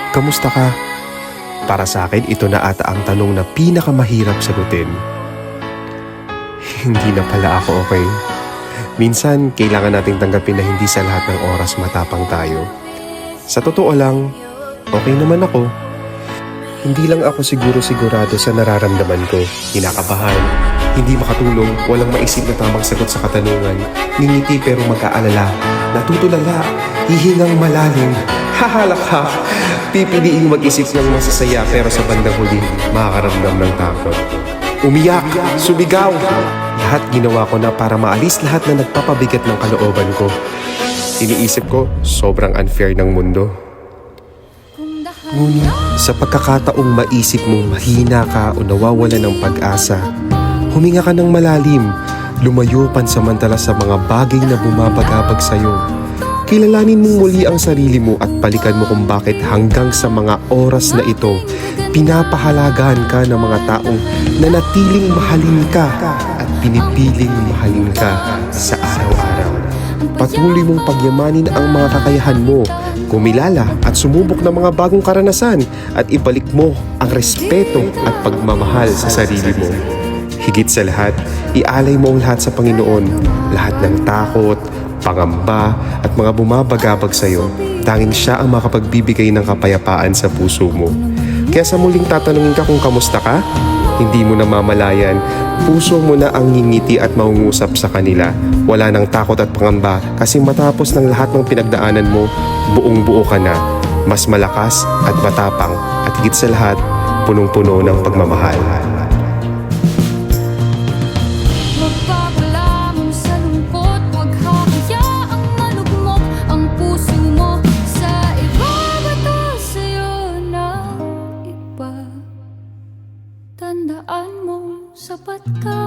Kamusta ka? Para sa akin, ito na ata ang tanong na pinakamahirap sagutin. Hindi na pala ako okay. Minsan, kailangan nating tanggapin na hindi sa lahat ng oras matapang tayo. Sa totoo lang, okay naman ako. Hindi lang ako sigurado sa nararamdaman ko. Kinakabahan, hindi makatulong, walang maisip na tamang sagot sa katanungan. Ngingiti pero mag-aalala, natutulala, hihingang malalim, hahalakha. Pipiliing mag-isip ng masasaya pero sa bandang huli, makakaramdam ng takot. Umiyak, sumigaw. Lahat ginawa ko na para maalis lahat na nagpapabigat ng kalooban ko. Iniisip ko, sobrang unfair ng mundo. Ngunit sa pagkakataong maisip mong mahina ka o nawawala ng pag-asa, huminga ka ng malalim, lumayo pansamantala sa mga bagay na bumabagabag sa'yo. Kilalanin mong muli ang sarili mo at balikan mo kung bakit hanggang sa mga oras na ito, pinapahalagahan ka ng mga taong nanatiling mahalin ka at pinipiling mahalin ka sa araw-araw. Patuloy mong pagyamanin ang mga kakayahan mo, kumilala at sumubok ng mga bagong karanasan at ibalik mo ang respeto at pagmamahal sa sarili mo. Higit sa lahat, ialay mo ang lahat sa Panginoon, lahat ng takot, pangamba at mga bumabagabag sa iyo. Tanging siya ang makapagbibigay ng kapayapaan sa puso mo. Kaya sa muling tatanungin ka kung kamusta ka, hindi mo namamalayan, puso mo na ang ngingiti at mangungusap sa kanila. Wala nang takot at pangamba kasi matapos ng lahat ng pinagdaanan mo, buong buo ka na, mas malakas at matapang at higit sa lahat, punong-puno ng pagmamahal. Magpapalamon sa lungkot, huwag hahayaang malugmok ang puso mo sa iba. Bato sa'yo ng iba. Tandaan mo, sapat ka.